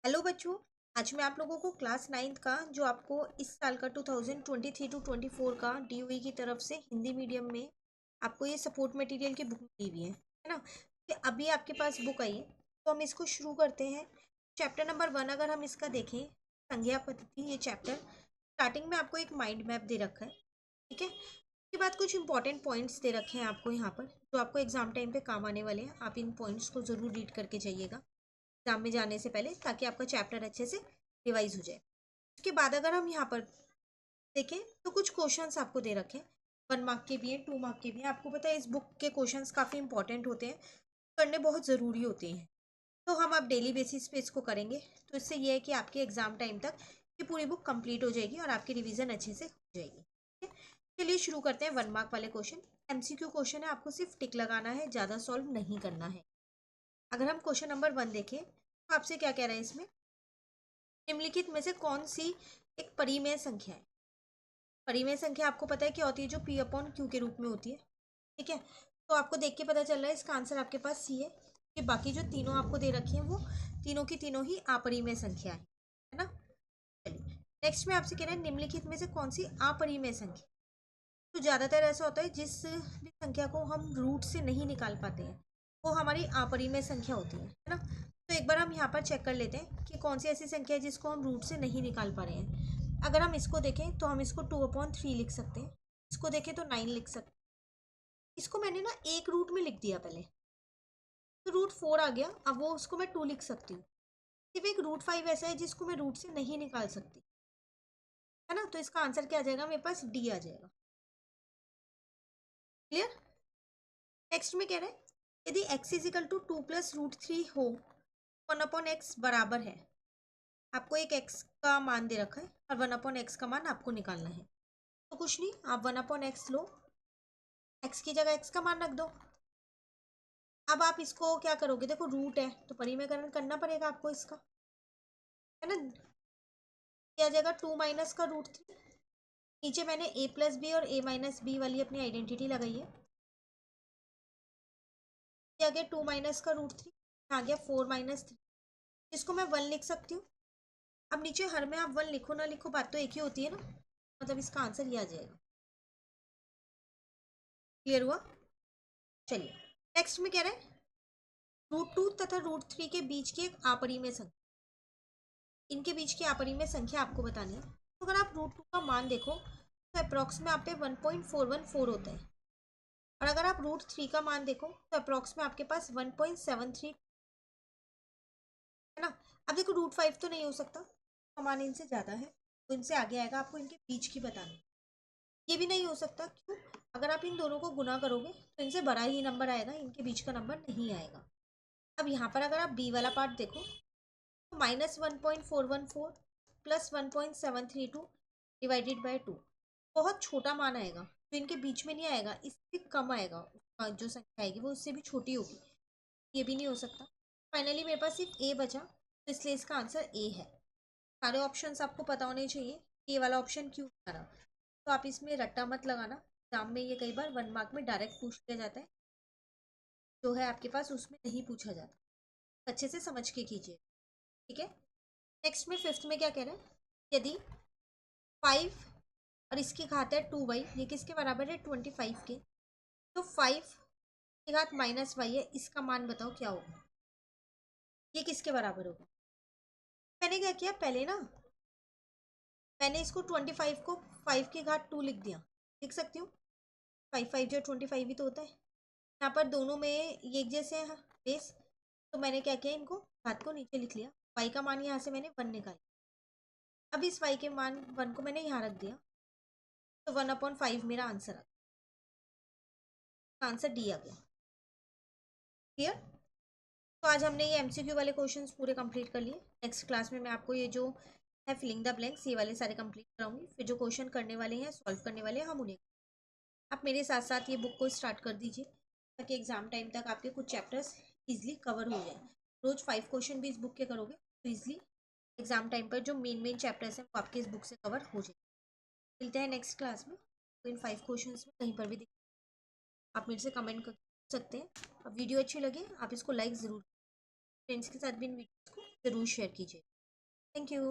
Hello बच्चों। आज मैं आप लोगों को क्लास 9th का जो आपको इस साल का 2023 टू 24 का डीओई की तरफ से हिंदी मीडियम में आपको ये सपोर्ट मटेरियल की बुक मिली हुई है ना। तो अभी आपके पास बुक आई है तो हम इसको शुरू करते हैं। चैप्टर नंबर 1 अगर हम इसका देखें, संज्ञा पद्धति, ये चैप्टर स्टार्टिंग में आपको एक माइंड मैप दे रखा है। ठीक है, उसके बाद कुछ इंपॉर्टेंट पॉइंट्स दे रखे हैं आपको यहाँ पर जो आपको एग्जाम टाइम पे काम आने वाले हैं। आप इन पॉइंट्स को ज़रूर रीड करके जाइएगा एग्जाम में जाने से पहले, ताकि आपका चैप्टर अच्छे से रिवाइज हो जाए। उसके बाद अगर हम यहाँ पर देखें तो कुछ क्वेश्चंस आपको दे रखे हैं, 1 मार्क के भी हैं, 2 मार्क के भी हैं। आपको पता है इस बुक के क्वेश्चंस काफ़ी इंपॉर्टेंट होते हैं, करने बहुत ज़रूरी होते हैं। तो हम आप डेली बेसिस पे इसको करेंगे, तो इससे ये है कि आपके एग्जाम टाइम तक ये पूरी बुक कंप्लीट हो जाएगी और आपकी रिवीजन अच्छे से हो जाएगी। ठीक है, चलिए शुरू करते हैं 1 मार्क वाले क्वेश्चन। एमसीक्यू क्वेश्चन है, आपको सिर्फ टिक लगाना है, ज़्यादा सॉल्व नहीं करना है। अगर हम क्वेश्चन नंबर 1 देखें तो आपसे क्या कह रहा है इसमें, निम्नलिखित में से कौन सी एक परिमेय संख्या है। परिमेय संख्या आपको पता है क्या होती है, जो पी अपॉन क्यू के रूप में होती है। ठीक है, तो आपको देख के पता चल रहा है इसका आंसर आपके पास सी है, कि बाकी जो तीनों आपको दे रखी हैं वो तीनों की तीनों ही अपरिमेय संख्या है ना। चलिए नेक्स्ट में आपसे कह रहा है निम्नलिखित में से कौन सी अपरिमेय संख्या। तो ज़्यादातर ऐसा होता है जिस भी संख्या को हम रूट से नहीं निकाल पाते हैं वो हमारी अपरिमेय संख्या होती है ना। तो एक बार हम यहाँ पर चेक कर लेते हैं कि कौन सी ऐसी संख्या है जिसको हम रूट से नहीं निकाल पा रहे हैं। अगर हम इसको देखें तो हम इसको 2/3 लिख सकते हैं, इसको देखें तो 9 लिख सकते हैं। इसको मैंने ना एक रूट में लिख दिया पहले, तो रूट 4 आ गया, अब वो उसको मैं 2 लिख सकती हूँ। सिर्फ एक रूट 5 ऐसा है जिसको मैं रूट से नहीं निकाल सकती, है ना। तो इसका आंसर क्या आ जाएगा, मेरे पास डी आ जाएगा। क्लियर। नेक्स्ट में कह रहे हैं यदि x इजिकल टू 2 + √3 हो, 1/x बराबर है। आपको एक x का मान दे रखा है और 1/x का मान आपको निकालना है। तो कुछ नहीं, आप 1/x लो, x की जगह x का मान रख दो। अब आप इसको क्या करोगे, देखो रूट है तो परिमेयकरण करना पड़ेगा आपको इसका, है ना। क्या जाएगा 2 माइनस का √3। नीचे मैंने a+b और a-b वाली अपनी आइडेंटिटी लगाई है। आ गया 2 माइनस का √3, आ गया 4 - 3, इसको मैं 1 लिख सकती हूँ। अब नीचे हर में आप 1 लिखो ना लिखो, बात तो एक ही होती है ना, मतलब इसका आंसर ये आ जाएगा। क्लियर हुआ। चलिए नेक्स्ट में कह रहा है √2 तथा √3 के बीच की एक अपरिमेय संख्या, इनके बीच की अपरिमेय संख्या आपको बतानी है। तो अगर आप √2 का मान देखो तो अप्रॉक्स में आप पे 1.414 होता है, और अगर आप √3 का मान देखो तो अप्रॉक्स में आपके पास 1.73 है ना। अब देखो √5 तो नहीं हो सकता, मान इनसे ज़्यादा है तो इनसे आगे आएगा, आपको इनके बीच की बतानी। ये भी नहीं हो सकता, क्यों, अगर आप इन दोनों को गुना करोगे तो इनसे बड़ा ही नंबर आएगा, इनके बीच का नंबर नहीं आएगा। अब यहाँ पर अगर आप बी वाला पार्ट देखो तो -1.414 + 1.732 /2 बहुत छोटा मान आएगा, तो इनके बीच में नहीं आएगा, इससे कम आएगा। जो संख्या आएगी वो उससे भी छोटी होगी, ये भी नहीं हो सकता। फाइनली मेरे पास सिर्फ ए बचा, तो इसलिए इसका आंसर ए है। सारे ऑप्शंस आपको पता होने चाहिए, ये वाला ऑप्शन क्यों बना। तो आप इसमें रट्टा मत लगाना, एग्जाम में ये कई बार 1 मार्क में डायरेक्ट पूछ लिया जाता है, जो है आपके पास उसमें नहीं पूछा जाता। अच्छे से समझ के कीजिए, ठीक है। नेक्स्ट में 5th में क्या कह रहा है, यदि 5 और इसकी घात है 2y, ये किसके बराबर है, 25 के। तो 5 की घात -y है, इसका मान बताओ क्या होगा, ये किसके बराबर होगा। मैंने क्या किया पहले ना, मैंने इसको 25 को 5 की घात 2 लिख दिया, लिख सकती हूँ, 5 × 5 जो 25 ही तो होता है। यहाँ पर दोनों में ये एक जैसे हैं बेस, तो मैंने क्या किया, इनको घात को नीचे लिख लिया। y का मान यहाँ से मैंने 1 निकाला, अब इस y के मान 1 को मैंने यहाँ रख दिया, तो 1/5 मेरा आंसर आंसर डी आ गया। क्लियर। तो आज हमने ये एमसीक्यू वाले क्वेश्चंस पूरे कंप्लीट कर लिए। नेक्स्ट क्लास में मैं आपको ये जो है फिलिंग द ब्लैंक्स, ये वाले सारे कंप्लीट कराऊंगी। फिर जो क्वेश्चन करने वाले हैं, सॉल्व करने वाले हैं, हम उन्हें, आप मेरे साथ साथ ये बुक को स्टार्ट कर दीजिए, ताकि एग्जाम टाइम तक आपके कुछ चैप्टर्स इजीली कवर हो जाए। रोज 5 क्वेश्चन भी इस बुक के करोगे तो इजीली एग्जाम टाइम पर जो मेन चैप्टर्स हैं वो आपके इस बुक से कवर हो जाए। मिलते हैं नेक्स्ट क्लास में, तो इन 5 क्वेश्चन में कहीं पर भी आप मेरे से कमेंट कर सकते हैं। अब वीडियो अच्छी लगे आप इसको लाइक ज़रूर, फ्रेंड्स के साथ भी इन वीडियोज़ को ज़रूर शेयर कीजिए। Thank you.